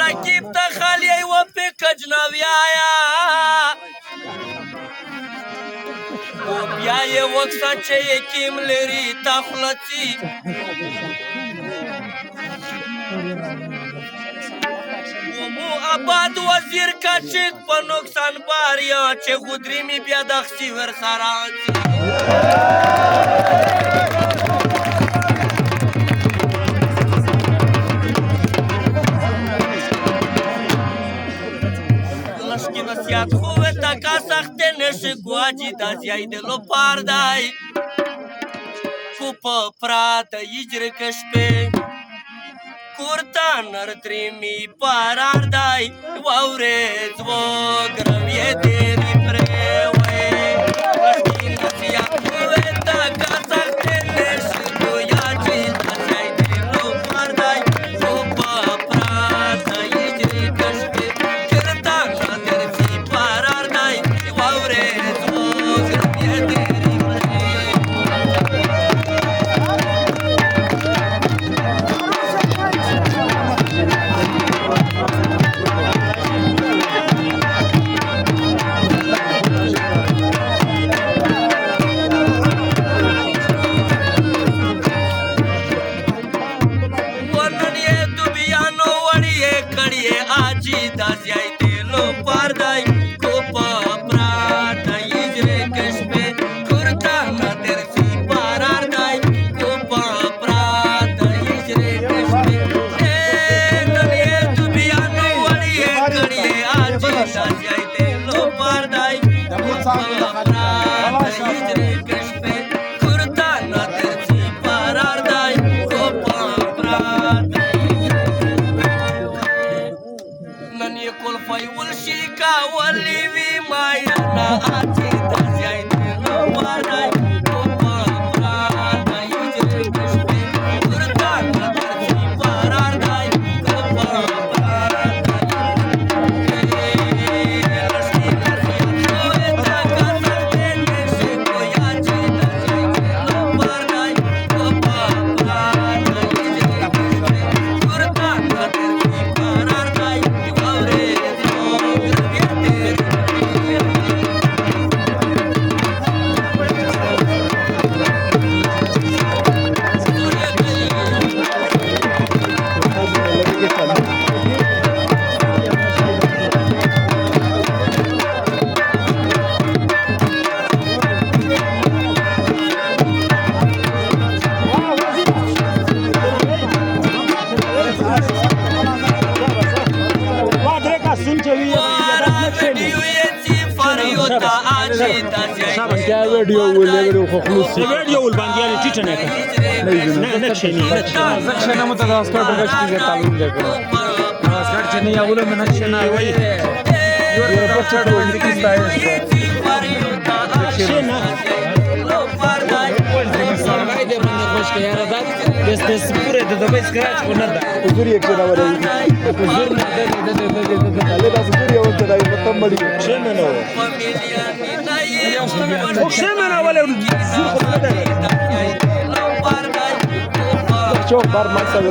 رکیب ته خالی و په کجناویایا او بیا یې وکسه چې یکیم لري تا خلڅي مو آباد وزیر کچک په نقصان باریا چې غدري می بیا دخسي ور سره نصیحت خوه تا کا سخت نشه گواجی دا زیای دلو پاردای کوپا پرات یجر کشپه کورتا نردریمی پاراردای واورز و گروی دیری پریوی نصیحت خوه تا کا سخت نشه گواجی دا زیای دلو پاردای کوپا پرات یجر کشپه ویډیو ول باندې یې ټیټ نه کړ نه چینی نه مو ته دا اسکر ډګش کې تعلق دی اسکر چینی یو له نه چینی وای یو په چټ باندې کې ستایي چینی سرغای دې باندې خوش کې یاره دا دس پوره د دبي سکراچ کو نه دا حضور یې کړه وره حضور نه د دا حضور یې ورته راي متم مړي چینی نو وخشمنا ولا شوف بار ما سوي